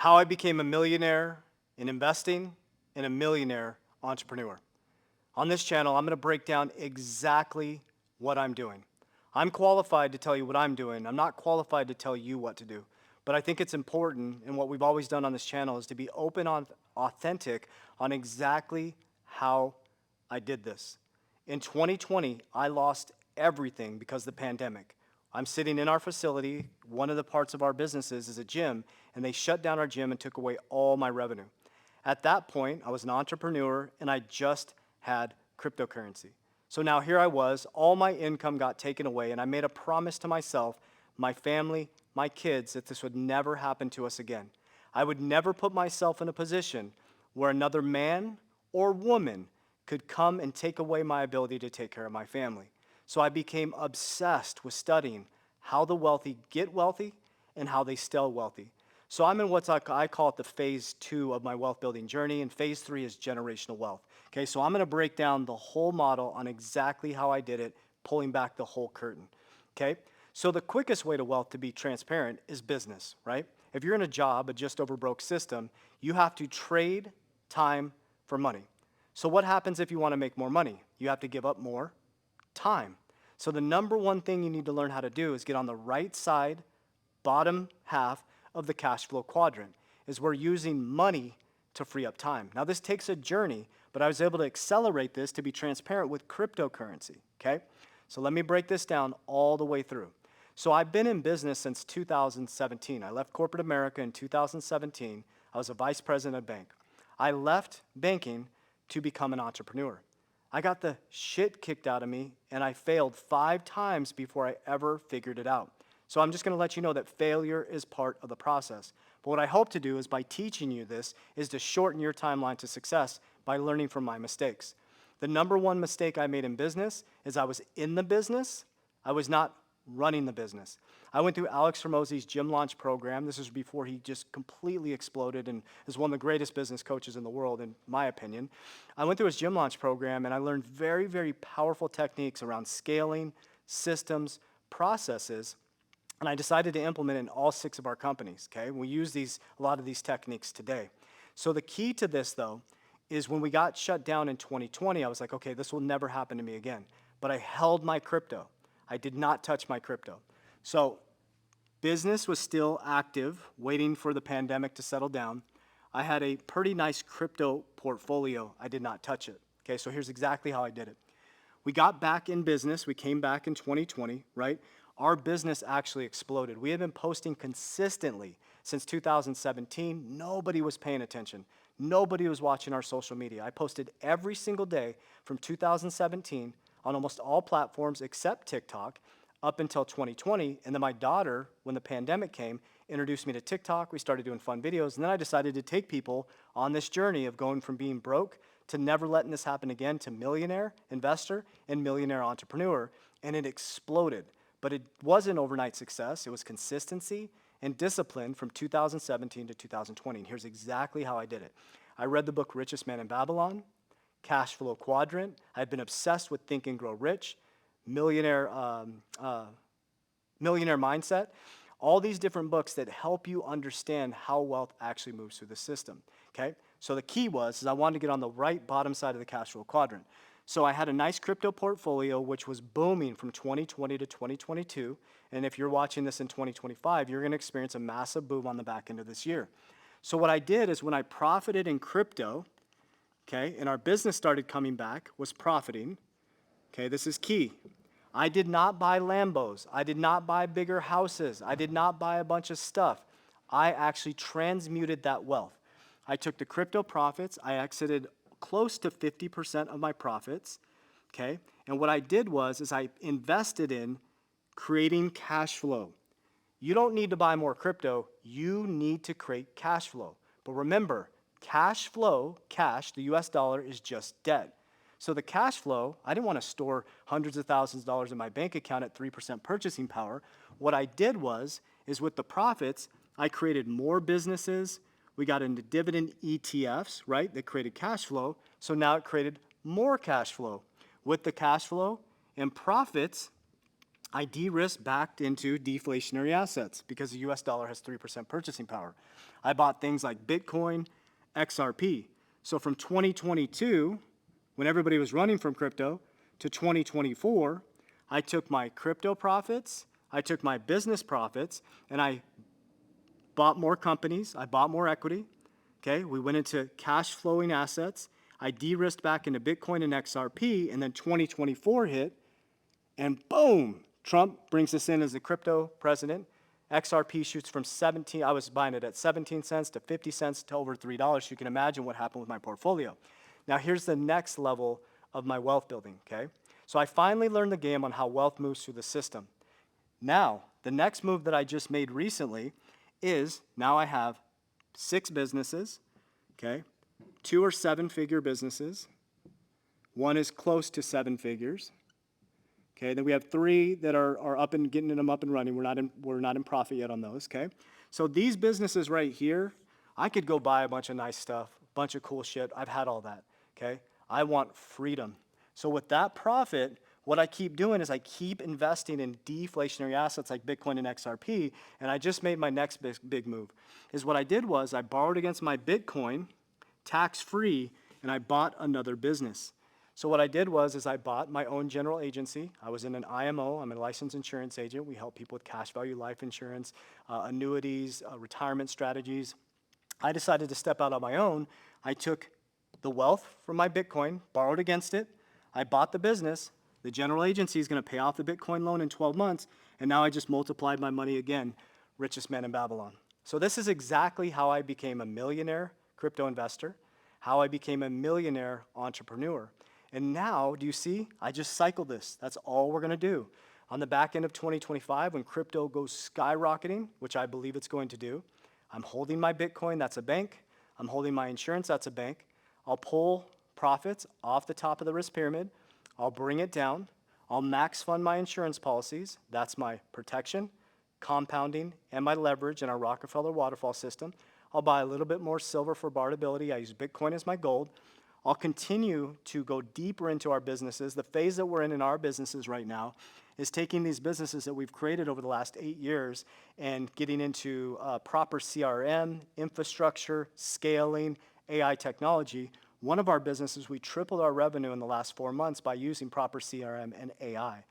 how I became a millionaire in investing and a millionaire entrepreneur. On this channel, I'm going to break down exactly what I'm doing. I'm qualified to tell you what I'm doing. I'm not qualified to tell you what to do. But I think it's important, and what we've always done on this channel is to be open, authentic on exactly how I did this. In 2020, I lost everything because of the pandemic. I'm sitting in our facility. One of the parts of our businesses is a gym, and they shut down our gym and took away all my revenue. At that point, I was an entrepreneur, and I just had cryptocurrency. So now here I was, all my income got taken away, and I made a promise to myself, my family, my kids, that this would never happen to us again. I would never put myself in a position where another man or woman could come and take away my ability to take care of my family. So I became obsessed with studying how the wealthy get wealthy and how they stay wealthy. So I'm in what's I call it the phase 2 of my wealth building journey, and phase 3 is generational wealth. Okay, so I'm going to break down the whole model on exactly how I did it, pulling back the whole curtain. Okay, so the quickest way to wealth, to be transparent, is business, right? If you're in a job, a just over broke system, you have to trade time for money. So what happens if you want to make more money? You have to give up more time. So the number one thing you need to learn how to do is get on the right side, bottom half of the cash flow quadrant, is we're using money to free up time. Now this takes a journey, but I was able to accelerate this to be transparent with cryptocurrency, okay? So let me break this down all the way through. So I've been in business since 2017. I left corporate America in 2017. I was a vice president of a bank. I left banking to become an entrepreneur. I got the shit kicked out of me, and I failed 5 times before I ever figured it out. So I'm just going to let you know that failure is part of the process. But what I hope to do is, by teaching you this, is to shorten your timeline to success by learning from my mistakes. The number one mistake I made in business is I was in the business, I was not running the business. I went through Alex Hormozi's gym launch program. This was before he just completely exploded and is one of the greatest business coaches in the world, in my opinion. I went through his gym launch program, and I learned very, very powerful techniques around scaling, systems, processes, and I decided to implement it in all 6 of our companies, okay? We use a lot of these techniques today. So the key to this, though, is when we got shut down in 2020, I was like, okay, this will never happen to me again. But I held my crypto. I did not touch my crypto. So business was still active, waiting for the pandemic to settle down. I had a pretty nice crypto portfolio. I did not touch it. Okay, so here's exactly how I did it. We got back in business. We came back in 2020, right? Our business actually exploded. We had been posting consistently since 2017. Nobody was paying attention. Nobody was watching our social media. I posted every single day from 2017 on almost all platforms except TikTok up until 2020. And then my daughter, when the pandemic came, introduced me to TikTok. We started doing fun videos. And then I decided to take people on this journey of going from being broke to never letting this happen again to millionaire investor and millionaire entrepreneur. And it exploded. But it wasn't overnight success. It was consistency and discipline from 2017 to 2020. And here's exactly how I did it. I read the book Richest Man in Babylon, Cash Flow Quadrant. I've been obsessed with Think and Grow Rich, Millionaire Mindset, all these different books that help you understand how wealth actually moves through the system, okay? So the key is I wanted to get on the right bottom side of the cash flow quadrant. So I had a nice crypto portfolio, which was booming from 2020 to 2022. And if you're watching this in 2025, you're going to experience a massive boom on the back end of this year. So what I did is when I profited in crypto, okay, and our business started coming back, was profiting, okay, this is key. I did not buy Lambos. I did not buy bigger houses. I did not buy a bunch of stuff. I actually transmuted that wealth. I took the crypto profits. I exited close to 50% of my profits, okay? And what I did is I invested in creating cash flow. You don't need to buy more crypto. You need to create cash flow. But remember, cash flow, cash, the US dollar, is just debt. So the cash flow, I didn't want to store hundreds of thousands of dollars in my bank account at 3% purchasing power. What I did is with the profits, I created more businesses. We got into dividend ETFs, right, that created cash flow. So now it created more cash flow. With the cash flow and profits, I de-risked back into deflationary assets because the US dollar has 3% purchasing power. I bought things like Bitcoin, XRP. So from 2022, when everybody was running from crypto, to 2024, I took my crypto profits, I took my business profits, and I bought more companies, I bought more equity. Okay, we went into cash flowing assets. I de-risked back into Bitcoin and XRP, and then 2024 hit, and boom, Trump brings us in as the crypto president. XRP shoots from 17, I was buying it at 17 cents to 50 cents to over $3. You can imagine what happened with my portfolio. Now here's the next level of my wealth building, okay? So I finally learned the game on how wealth moves through the system. Now, the next move that I just made recently is now I have 6 businesses, okay? 2 are 7-figure businesses. 1 is close to 7 figures. Okay, then we have 3 that are up and getting them up and running. We're not in profit yet on those, okay? So these businesses right here, I could go buy a bunch of nice stuff, a bunch of cool shit. I've had all that, okay? I want freedom. So with that profit, what I keep doing is I keep investing in deflationary assets like Bitcoin and XRP, and I just made my next big move. Is what I did was I borrowed against my Bitcoin, tax-free, and I bought another business. So what I did was I bought my own general agency. I was in an IMO. I'm a licensed insurance agent. We help people with cash value life insurance, annuities, retirement strategies. I decided to step out on my own. I took the wealth from my Bitcoin, borrowed against it. I bought the business. The general agency is going to pay off the Bitcoin loan in 12 months, and now I just multiplied my money again, richest man in Babylon. So this is exactly how I became a millionaire crypto investor, how I became a millionaire entrepreneur. And now, do you see? I just cycled this. That's all we're going to do. On the back end of 2025, when crypto goes skyrocketing, which I believe it's going to do, I'm holding my Bitcoin, that's a bank. I'm holding my insurance, that's a bank. I'll pull profits off the top of the risk pyramid. I'll bring it down. I'll max fund my insurance policies. That's my protection, compounding, and my leverage in our Rockefeller waterfall system. I'll buy a little bit more silver for barterability. I use Bitcoin as my gold. I'll continue to go deeper into our businesses. The phase that we're in our businesses right now is taking these businesses that we've created over the last 8 years and getting into proper CRM, infrastructure, scaling, AI technology. One of our businesses, we tripled our revenue in the last 4 months by using proper CRM and AI.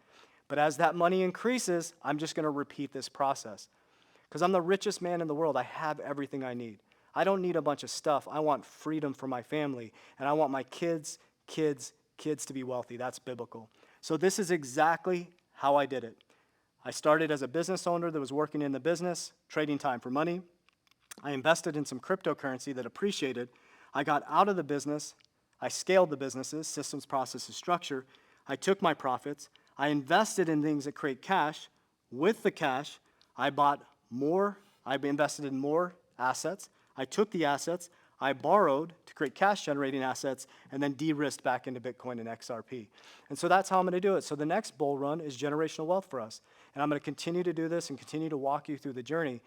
But as that money increases, I'm just going to repeat this process. Because I'm the richest man in the world. I have everything I need. I don't need a bunch of stuff. I want freedom for my family, and I want my kids to be wealthy. That's biblical. So this is exactly how I did it. I started as a business owner that was working in the business, trading time for money. I invested in some cryptocurrency that appreciated. I got out of the business. I scaled the businesses, systems, processes, structure. I took my profits. I invested in things that create cash. With the cash, I invested in more assets. I took the assets, I borrowed to create cash generating assets, and then de-risked back into Bitcoin and XRP. And so that's how I'm going to do it. So the next bull run is generational wealth for us. And I'm going to continue to do this and continue to walk you through the journey.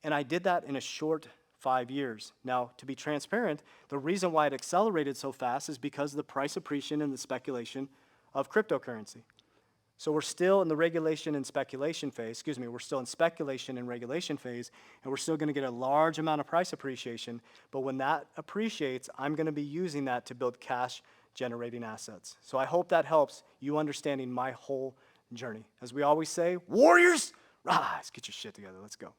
And I did that in a short 5 years. Now, to be transparent, the reason why it accelerated so fast is because of the price appreciation and the speculation of cryptocurrency. So we're still in the regulation and speculation phase, we're still in speculation and regulation phase, and we're still going to get a large amount of price appreciation. But when that appreciates, I'm going to be using that to build cash generating assets. So I hope that helps you understanding my whole journey. As we always say, warriors, rise, get your shit together, let's go.